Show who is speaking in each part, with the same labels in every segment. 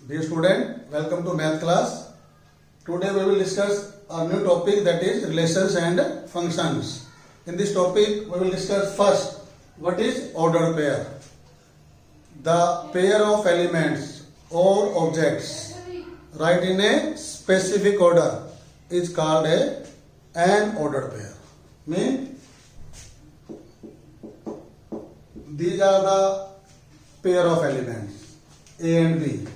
Speaker 1: Dear student, welcome to math class. Today we will discuss a new topic, that is relations and functions. In this topic we will discuss first what is ordered pair. The pair of elements or objects right in a specific order is called an ordered pair. Mean these are the pair of elements A and B.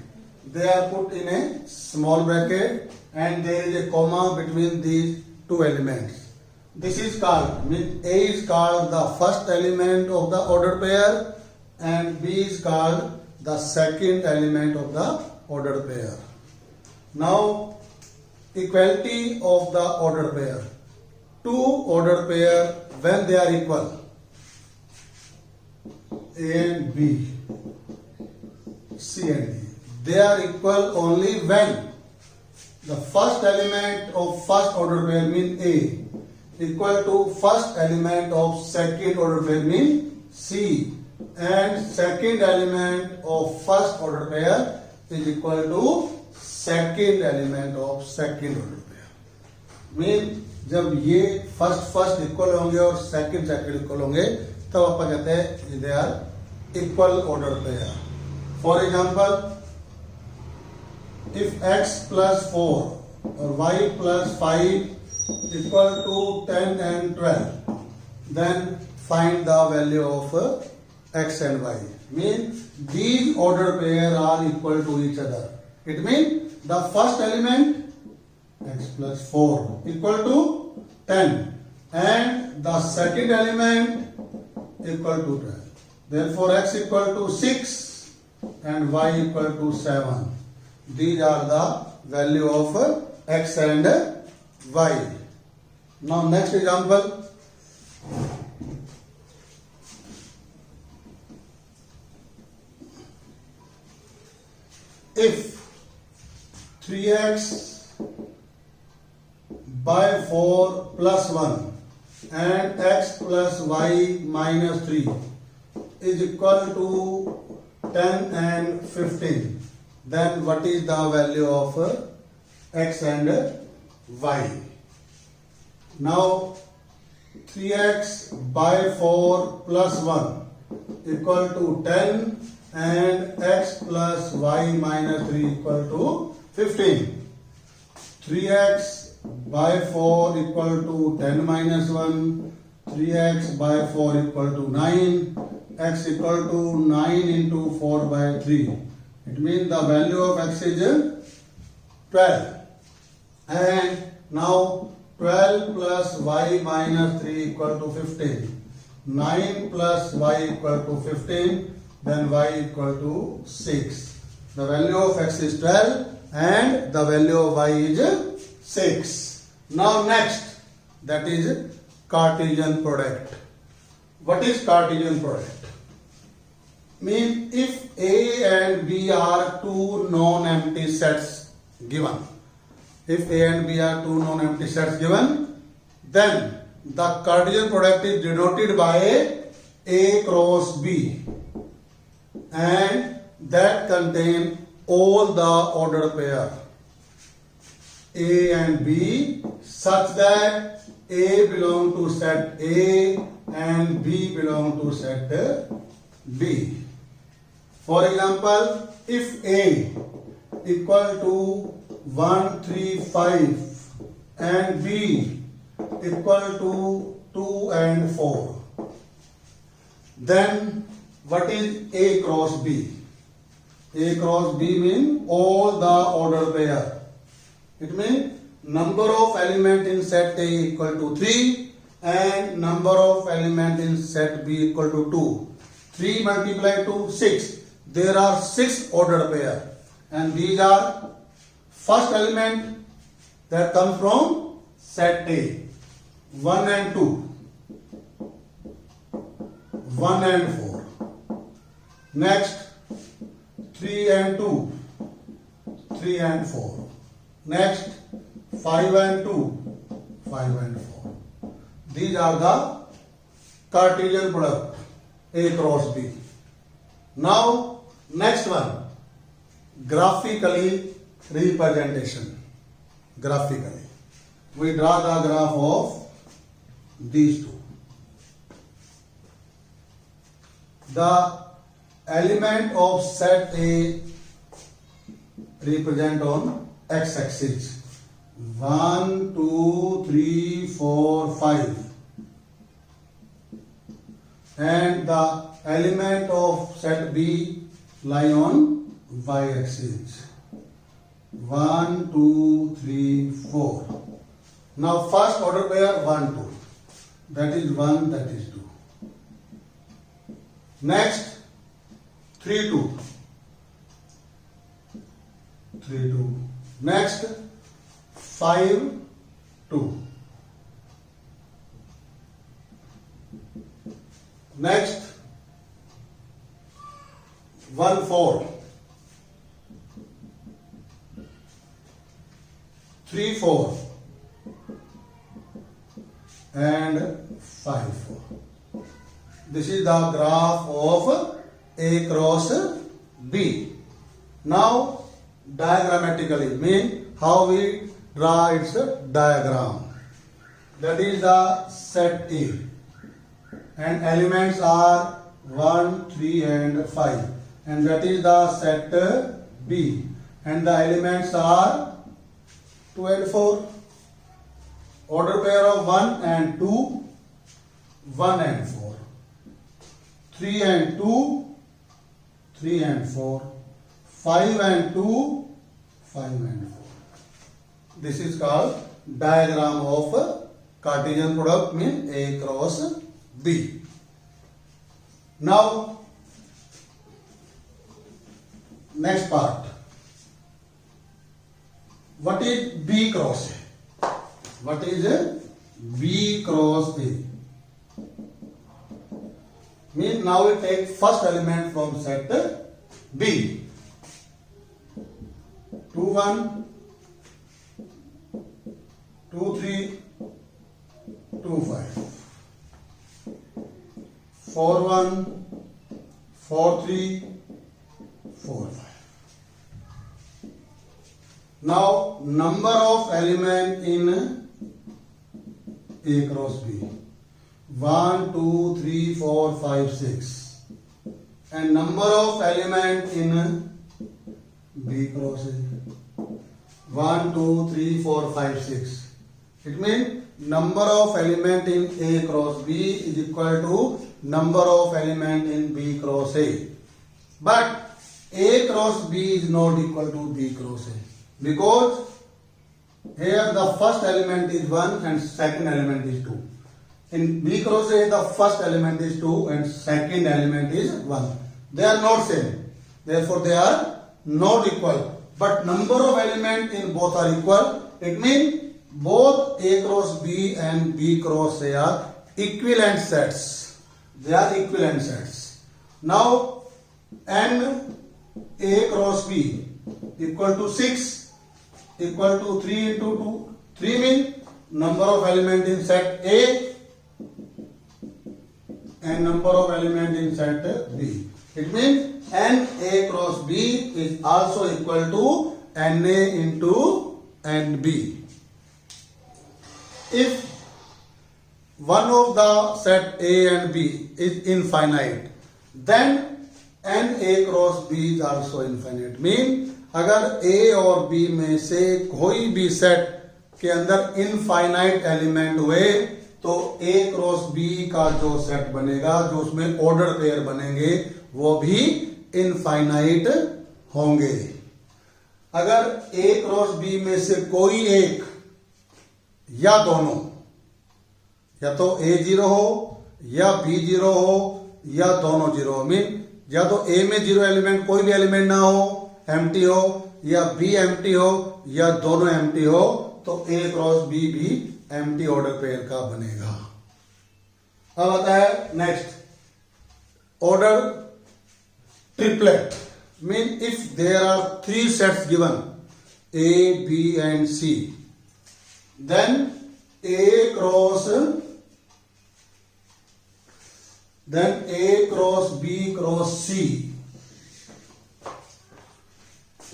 Speaker 1: They are put in a small bracket and there is a comma between these two elements. This is called, means A is called the first element of the ordered pair and B is called the second element of the ordered pair. Now, equality of the ordered pair. Two ordered pair when they are equal, A and B, C and D. They are equal only when the first element of first ordered pair mean A equal to first element of second ordered pair mean C, and second element of first ordered pair is equal to second element of second ordered pair. Mean जब ये first equal होंगे और second equal होंगे तब अपन कहते हैं they are equal order pair. For example, if x plus 4 or y plus 5 equal to 10 and 12, then find the value of x and y. Means these ordered pair are equal to each other. It means the first element x plus 4 equal to 10 and the second element equal to 12. Therefore x equal to 6 and y equal to 7. These are the value of x and y. Now next example. If 3x by 4 plus 1 and x plus y minus 3 is equal to 10 and 15, then what is the value of x and y? Now 3x by 4 plus 1 equal to 10 and x plus y minus 3 equal to 15. 3x by 4 equal to 10 minus 1, 3x by 4 equal to 9, x equal to 9 into 4 by 3. It means the value of x is 12. And now 12 plus y minus 3 equal to 15. 9 plus y equal to 15. Then y equal to 6. The value of x is 12 and the value of y is 6. Now next, that is Cartesian product. What is Cartesian product? Mean if A and B are two non-empty sets given, if A and B are two non-empty sets given, then the Cartesian product is denoted by A cross B, and that contain all the ordered pair A and B such that A belong to set A and B belong to set B. For example, if A equal to 1, 3, 5 and B equal to 2 and 4, then what is A cross B? A cross B means all the ordered pair. It means number of element in set A equal to 3 and number of element in set B equal to 2. 3 multiplied to 6. There are 6 ordered pair and these are first element that come from set A, 1 and 2, 1 and 4. Next, 3 and 2, 3 and 4. Next, 5 and 2, 5 and 4. These are the Cartesian product A cross B. Now next one, graphically representation. Graphically, we draw the graph of these two. The element of set A represent on x-axis 1, 2, 3, 4, 5, and the element of set B lie on y-axis 1, 2, 3, 4. Now first order pair 1, 2. That is 1, that is 2. Next 3, 2. 3, 2. Next 5, 2. Next 1, 4. 3, 4. And 5, 4. This is the graph of A cross B. Now diagrammatically mean how we draw its diagram. That is the set A, and elements are 1, 3 and 5, and that is the set B, and the elements are 2 and 4. Order pair of 1 and 2, 1 and 4. 3 and 2, 3 and 4. 5 and 2, 5 and 4. This is called diagram of Cartesian product, mean A cross B. Now next part. What is B cross A? What is B cross A? Mean now we take first element from set B. 2, 1, 2, 3, 2, 5. 4, 1, 4, 3, 4, 5. Now number of element in A cross B. 1, 2, 3, 4, 5, 6. And number of element in B cross A. 1, 2, 3, 4, 5, 6. It means number of element in A cross B is equal to number of element in B cross A. But A cross B is not equal to B cross A, because here the first element is 1 and second element is 2. In B cross A the first element is 2 and second element is 1. They are not same. Therefore they are not equal. But number of element in both are equal. It means both A cross B and B cross A are equivalent sets. They are equivalent sets. Now N A cross B equal to 6 equal to 3 into 2. 3 means number of element in set A and number of element in set B. It means N A cross B is also equal to NA into NB. If one of the set A and B is infinite, then NA cross B is also infinite. Mean अगर A और B में से कोई भी set के अंदर infinite element हुए तो A क्रॉस B का जो सेट बनेगा, जो उसमें ऑर्डर पेयर बनेंगे, वो भी इनफाइनाइट होंगे. अगर A क्रॉस B में से कोई एक या दोनों, या तो A 0 हो या B 0 हो या दोनों 0 हो, मीन या तो A में 0 एलिमेंट कोई भी एलिमेंट ना हो, एम्प्टी हो, या B एम्प्टी हो या दोनों एम्प्टी हो, तो A क्रॉस B भी एम्प्टी ऑर्डर पेयर का बनेगा. अब आता है next order triplet. Mean if there are 3 sets given A, B and C, then A cross B cross C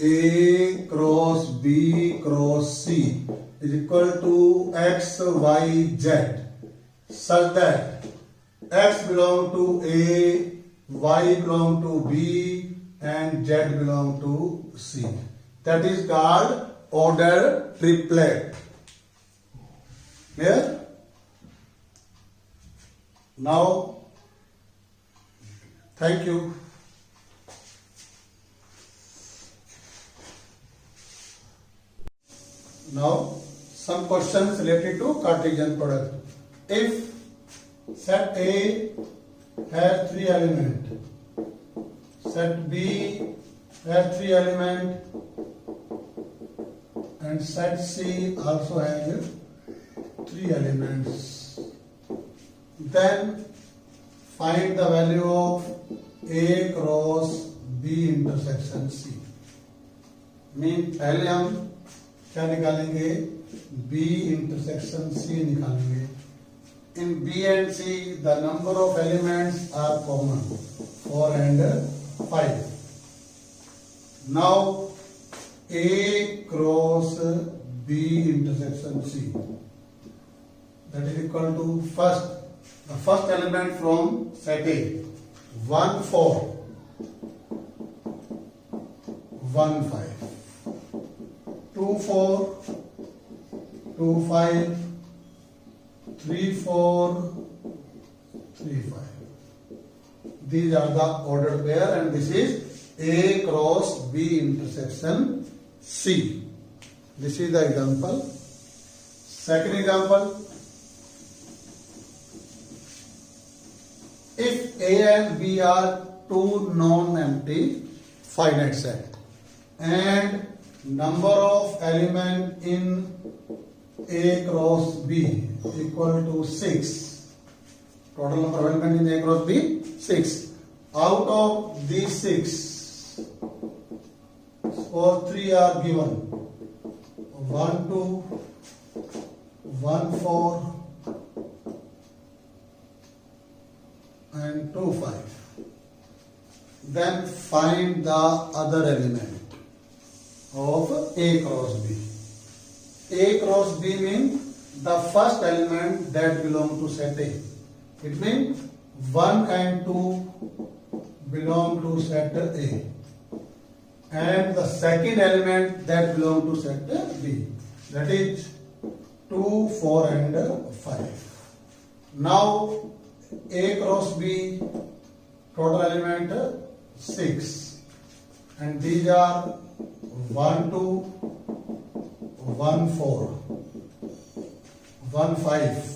Speaker 1: A cross B cross C is equal to X, Y, Z, such that X belong to A, Y belong to B, and Z belong to C. That is called ordered triplet. Clear? Now, thank you. Now, some questions related to Cartesian product. If set A has 3 elements, set B has 3 elements, and set C also has 3 elements, then find the value of A cross B intersection C. Mean पहले हम क्या निकालेंगे, B intersection C निकालेंगे. In B and C the number of elements are common, 4 and 5. Now A cross B intersection C, that is equal to the first element from set A, 1 4 1 5, 2 4 2 5, 3 4 3 5. These are the ordered pair, and this is A cross B intersection C. This is the example. Second example, if A and B are two non-empty finite set and number of element in A cross B equal to 6, total number of element in A cross B 6. Out of these 6, or 3 are given, 1 2 1 4 and 2 5. Then find the other element of A cross B. A cross B means the first element that belong to set A. It means 1 and 2 belong to set A, and the second element that belong to set B, that is 2 4 and 5. Now A cross B total element 6, and these are 1 2 1 4 1 5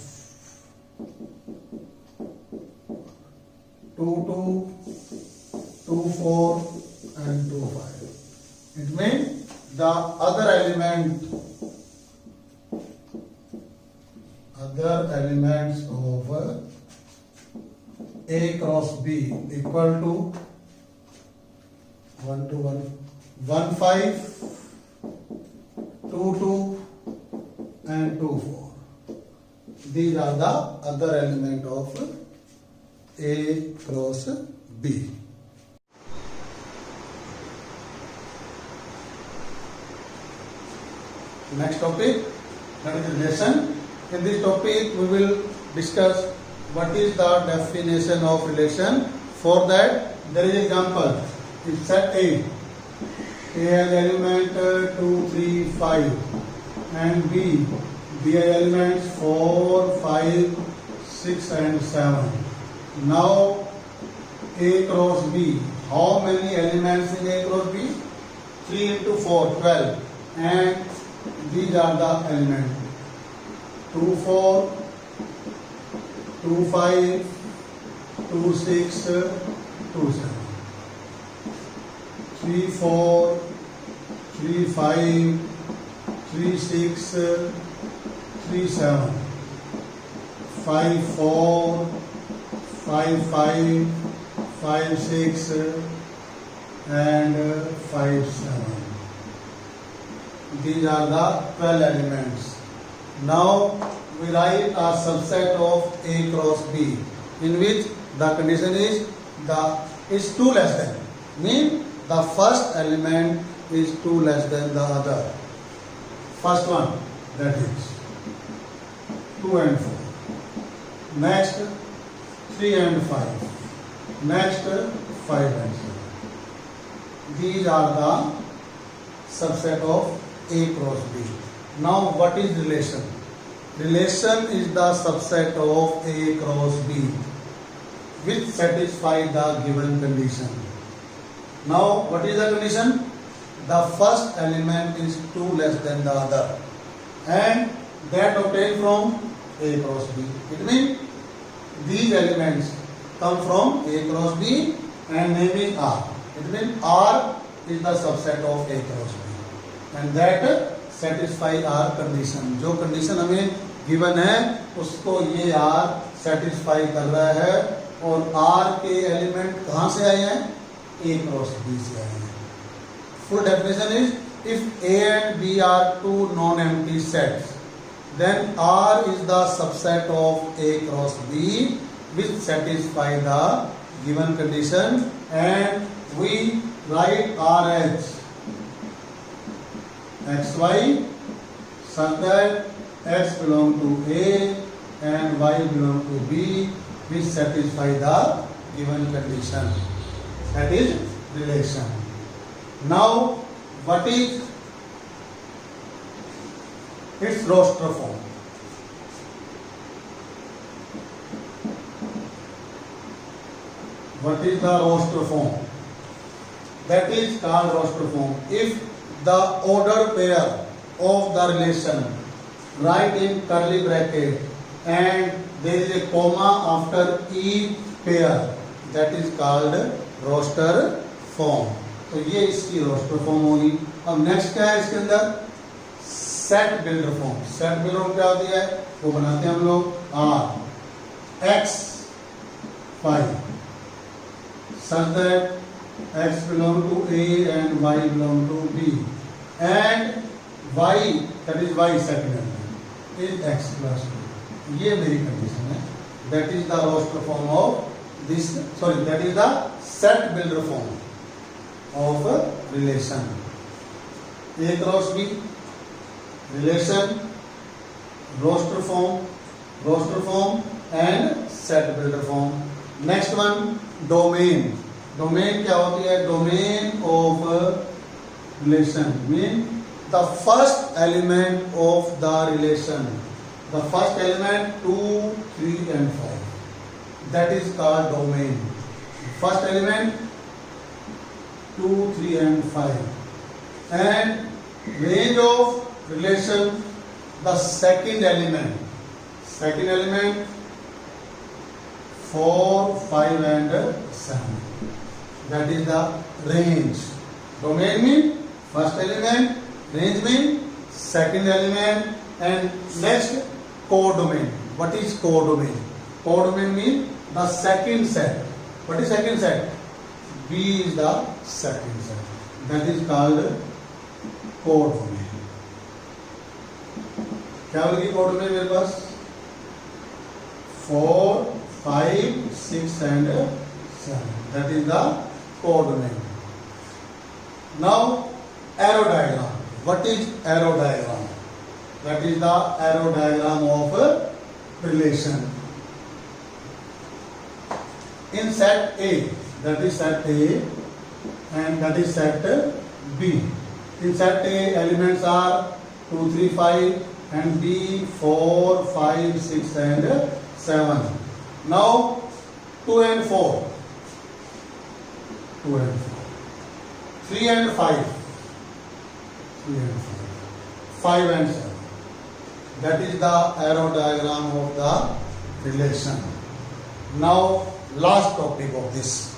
Speaker 1: 2 2 2 4 and 2 5. It means the other elements of A cross B equal to 1 to 1 1 5 2 2 and 2 4. These are the other element of A cross B. Next topic, that is relation. In this topic we will discuss what is the definition of relation. For that there is example. In set A has element 2 3 5 and B has elements 4 5 6 and 7. Now A cross B, how many elements in A cross B? 3 into 4 12, and these are the elements 2 4 2 5 2 6 2 7, 3 4 3 5 3 6 3 7, 5 4 5 5 5 6 and 5 7. These are the 12 elements. Now we write a subset of A cross B, in which the condition is 2 less than, mean the first element is 2 less than the other. First one, that is 2 and 4. Next 3 and 5. Next 5 and 7. These are the subset of A cross B. Now what is relation? Relation is the subset of A cross B which satisfy the given condition. Now what is the condition? The first element is 2 less than the other and that obtained from A cross B. It means these elements come from A cross B and name is R. It means R is the subset of A cross B and that satisfy our condition. जो condition हमें given है उसको ये R satisfy कर रहा है और R के एलिमेंट कहाँ से आए हैं? A cross B से आए हैं. Full definition is if A and B are two non-empty sets, then R is the subset of A cross B which satisfy the given condition and we write R as xy such that x belong to A and y belong to B which satisfy the given condition. That is relation. Now what is its roster form? What is the roster form? That is called roster form. If the order pair of the relation write in curly bracket and there is a comma after each pair, that is called roster form. तो ये इसकी roster form होगी. अब next क्या है इसके अंदर? Set builder form. Set builder form क्या होती है? वो बनाते हैं हम लोग R X 5 such that X belong to A and Y belong to B and Y, that is Y second element, is X plus 2. ये मेरी कंडीशन है. That is the roster form of this. Sorry, that is the set builder form of a relation. A cross B, relation, roster form and set builder form. Next one, domain. Domain क्या होती है? Domain of a relation mean the first element of the relation. The first element 2, 3 and 5. That is called domain. First element 2, 3 and 5. And range of relation, the second element 4, 5 and 7. That is the range. Domain means first element, range means second element, and next codomain. What is codomain? Codomain means the second set. What is second set? B is the second set. That is called codomain. क्या होगी codomain मेरे पास? 4, 5, 6 and 7. That is the codomain. Now arrow diagram. What is arrow diagram? That is the arrow diagram of a relation. In set A, that is set A and that is set B. In set A, elements are 2, 3, 5 and B 4, 5, 6 and 7. Now 2 and 4. 2 and 4. 3 and 5. 3 and 5. 5 and 7. That is the arrow diagram of the relation. Now last topic of this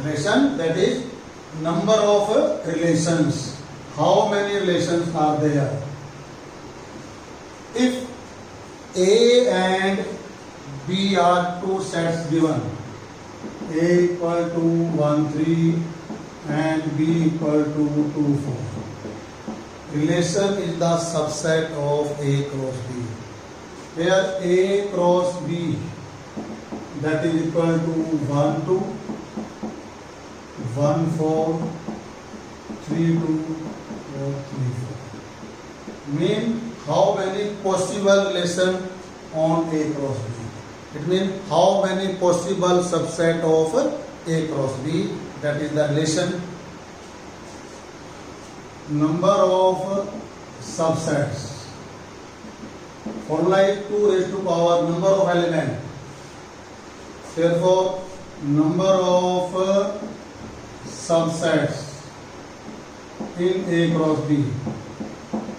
Speaker 1: relation, that is number of relations. How many relations are there? If A and B are two sets given, A equal to 1, 3 and B equal to 2, 4. Relation is the subset of A cross B. Where A cross B, that is equal to 1, 2, 1, 4, 3, 2, 4, 3, 4. Mean how many possible relation on A cross B. It means how many possible subset of A cross B. That is the relation. Number of subsets. Formula is 2 raised to power number of element. Therefore, number of subsets in A cross B.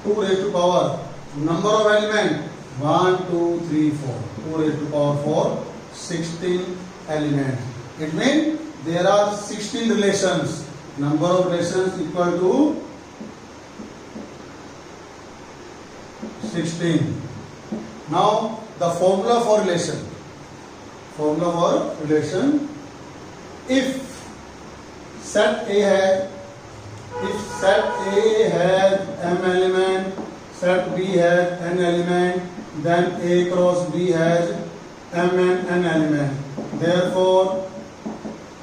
Speaker 1: 2 raised to power number of element 1, 2, 3, 4. 2 raised to power 4, 16 elements. It means there are 16 relations. Number of relations equal to 16. Now the formula for relation. Formula for relation. If set A has m element, set B has n element, then A cross B has m and n element. Therefore,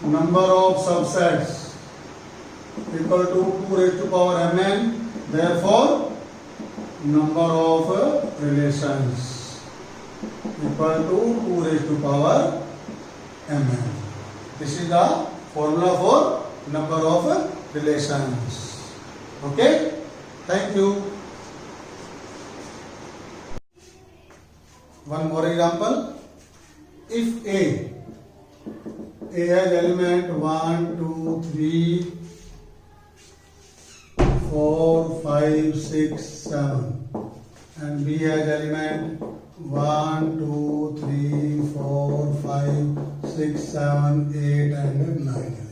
Speaker 1: number of subsets equal to 2 raised to power mn. Therefore, number of relations equal to 2 raised to power mn. This is the formula for number of relations. Okay? Thank you. One more example. If A has element 1, 2, 3, 4, 5, 6, 7 and B has element 1, 2, 3, 4, 5, 6, 7, 8 and 9 element.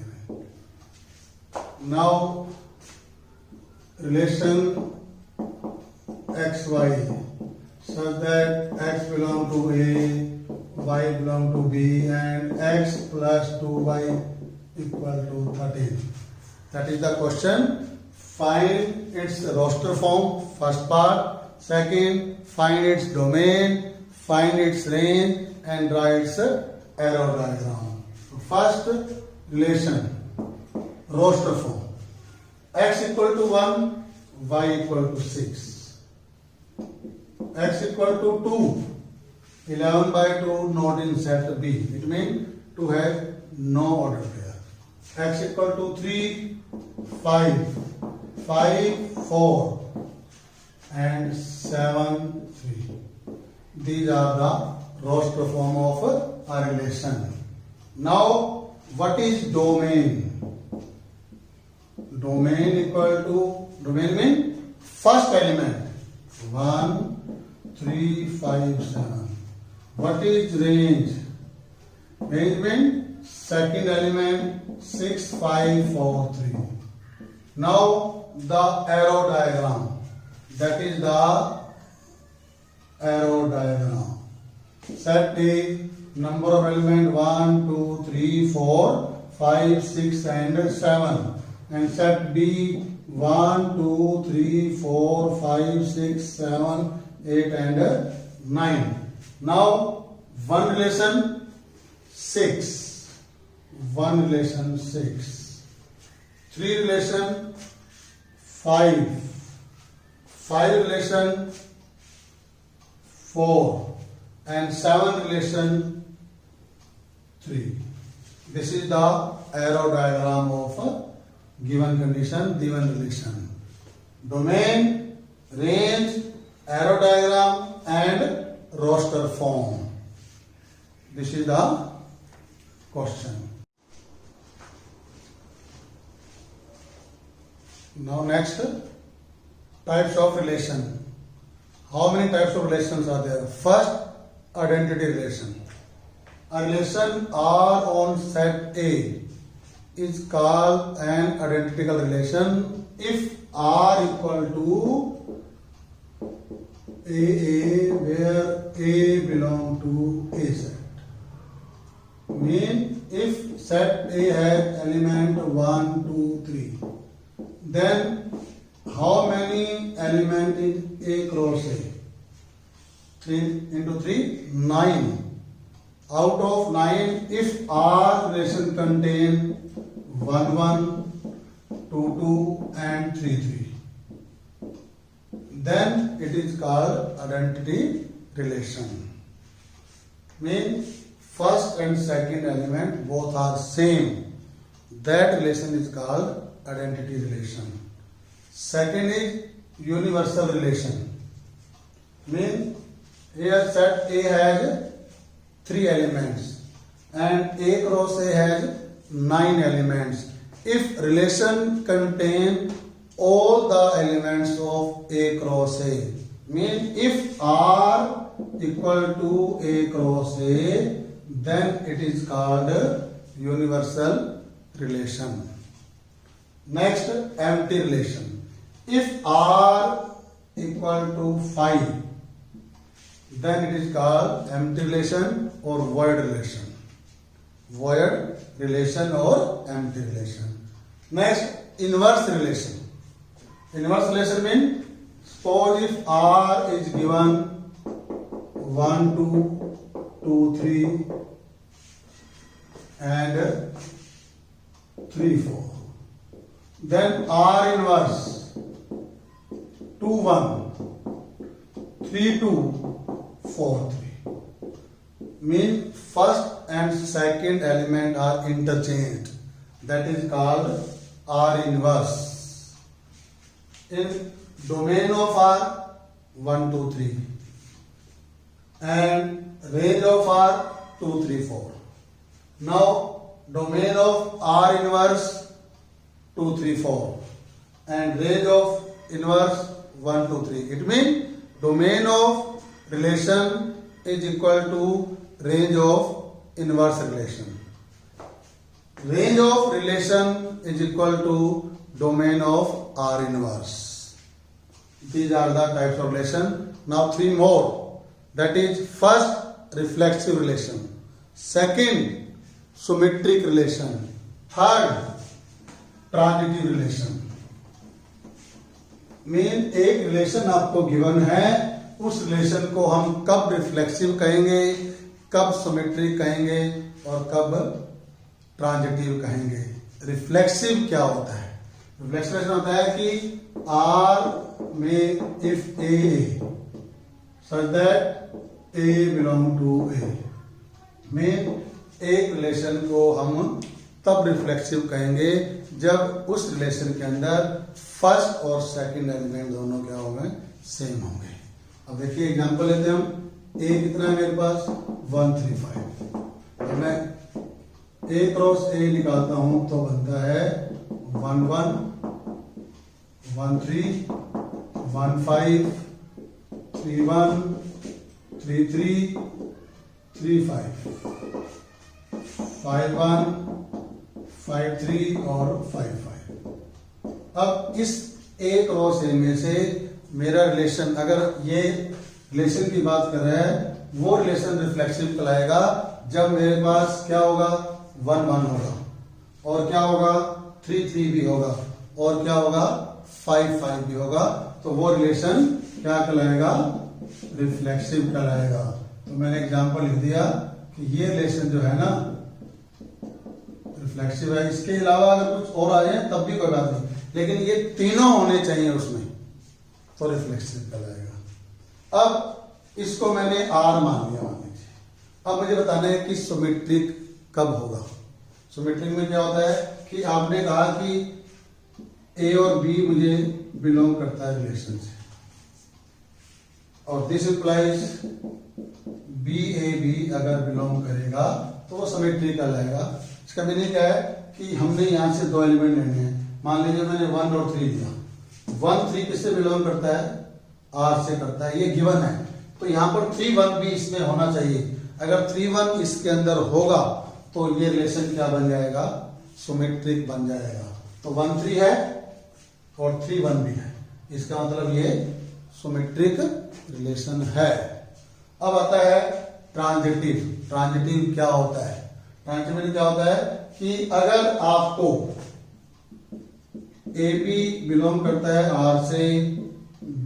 Speaker 1: Now relation xy such that x belong to A, y belong to B and x plus 2y equal to 13. That is the question. Find its roster form, first part. Second, find its domain, find its range and draw its arrow diagram. First relation, roster form. X equal to 1, y equal to 6. X equal to 2, 11 by 2 not in set B. It means to have no order pair. X equal to 3, 5, 4 and 7, 3. These are the roster form of a relation. Now, what is domain? Domain equal to, domain means first element 1, 3, 5, 7. What is range? Range means second element 6, 5, 4, 3. Now the arrow diagram. That is the arrow diagram. Set A, number of element 1, 2, 3, 4, 5, 6 and 7. And set B 1, 2, 3, 4, 5, 6, 7, 8 and 9. Now one relation 6. One relation 6. 3 relation 5. 5 relation 4 and 7 relation 3. This is the arrow diagram of a given condition, given relation. Domain, range, arrow diagram and roster form. This is the question. Now next, types of relation. How many types of relations are there? First, identity relation. A relation R on set A is called an identical relation if R equal to AA, where A belong to A set. Mean if set A has element 1, 2, 3, then how many element in A cross A? 3 into 3, 9. Out of 9, if R relation contain 1, 1, 2, 2 2 and 3 3. Then it is called identity relation. Mean first and second element both are same. That relation is called identity relation. Second is universal relation. Mean here set A has 3 elements and A cross A has 9 elements. If relation contain all the elements of A cross A, mean if R equal to A cross A, then it is called universal relation. Next, empty relation. If R equal to 5, then it is called empty relation or void relation. Void relation or empty relation. Next, inverse relation. Inverse relation means, suppose if R is given 1 2 2 3 and 3 4, then R inverse 2 1 3 2 4 3, mean first and second element are interchanged. That is called R inverse. In domain of R 1 2 3 and range of R 2 3 4. Now domain of R inverse 2 3 4 and range of inverse 1 2 3. It means domain of relation is equal to range of inverse relation. Range of relation is equal to domain of R inverse. These are the types of relation. Now 3 more. That is first reflexive relation, second symmetric relation, third transitive relation. Main एक relation आपको given है, उस relation को हम कब reflexive कहेंगे, कब symmetric कहेंगे और कब ट्रांजिटिव कहेंगे. रिफ्लेक्सिव क्या होता है? रिफ्लेक्सिव होता है कि R में if A such that A belong to A में एक रिलेशन को हम तब रिफ्लेक्सिव कहेंगे जब उस रिलेशन के अंदर फर्स्ट और सेकंड एलिमेंट दोनों क्या होंगे, सेम होंगे. अब देखिए एग्जांपल लेते हैं हम. A कितना है मेरे पास 1 3 5. तो मैं A क्रॉस A निकालता हूं तो बनता है 1 1 1 3 1 5 3 1 3 3 3 5 5 1 5 3 और 5 5. अब इस A क्रॉस A में से मेरा रिलेशन, अगर ये रिलेशन की बात कर रहा है, वो रिलेशन रिफ्लेक्सिव कहलाएगा जब मेरे पास क्या होगा 1 1 होगा और क्या होगा 3 3 भी होगा और क्या होगा 5 5 भी होगा. तो वो रिलेशन क्या कहलाएगा, रिफ्लेक्सिव कहलाएगा. तो मैंने एग्जांपल लिख दिया कि ये रिलेशन जो है ना रिफ्लेक्सिव है. इसके अलावा अगर कुछ और आ जाए तब भी कोई बात नहीं, लेकिन ये तीनों होने चाहिए उसमें, तो रिफ्लेक्सिव कहलाएगा. अब इसको मैंने R मान लिया, मान लीजिए. अब मुझे बताना है कि सिमेट्रिक कब होगा. सिमेट्रिक में क्या होता है कि आपने कहा कि A और B मुझे बिलोंग करता है रिलेशन से, और दिस इंप्लाइज BAB अगर बिलोंग करेगा तो वो सिमेट्रिक कहलाएगा. इसका मीनिंग क्या है कि हमने यहां से दो एलिमेंट लेने हैं. मान लीजिए मैंने 1 और 3 दिया. 1 3 किससे बिलोंग करता है, R से करता है, ये गिवन है. तो यहां पर 3 1 भी इसमें होना चाहिए. अगर 3 1 इसके अंदर होगा तो ये रिलेशन क्या बन जाएगा, सिमेट्रिक बन जाएगा. तो 1 3 है और 3 1 भी है, इसका मतलब ये सिमेट्रिक रिलेशन है. अब आता है ट्रांजिटिव. ट्रांजिटिव क्या होता है? ट्रांजिटिव क्या होता है कि अगर आपको AB बिलोंग करता है R से,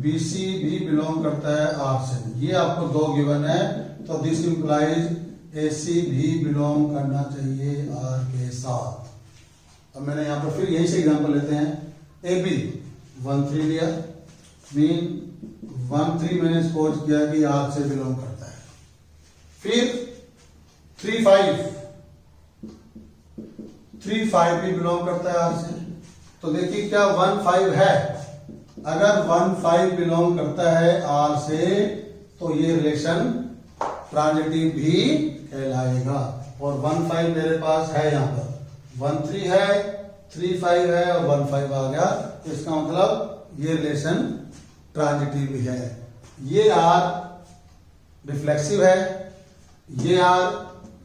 Speaker 1: BC भी बिलोंग करता है R से, ये आपको दो गिवन है, तो दिस इंप्लाइज AC भी बिलोंग करना चाहिए R के साथ. अब मैंने यहाँ पर फिर यहीं से एग्जांपल लेते हैं। ए बी 1 3 लिया, मीन 1 3 मैंने सपोज किया कि आर से बिलोंग करता है। फिर 3 5 भी बिलोंग करता है आर से। तो देखिए क्या 1 5 है, अगर 1 5 बिलोंग करता है आर से तो ये रिलेशन ट्रांजिटिव भी कहलाएगा। और 1 5 मेरे पास है, यहाँ पर 1 3 है, 3 5 है और 1 5 आ गया, इसका मतलब ये रिलेशन ट्रांजिटिव भी है। ये आर रिफ्लेक्सिव है, ये आर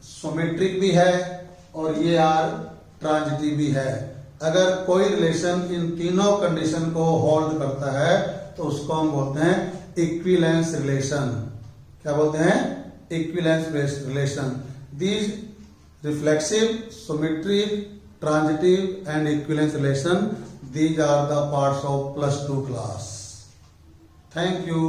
Speaker 1: सिमेट्रिक भी है और ये आर ट्रांजिटिव भी है। अगर कोई रिलेशन इन तीनों कंडीशन को होल्ड करता है तो उसको हम बोलते हैं इक्विवेलेंस रिलेशन। क्या बोलते हैं? Equivalence relation. These reflexive, symmetric, transitive and equivalence relation, these are the parts of +2 class. Thank you.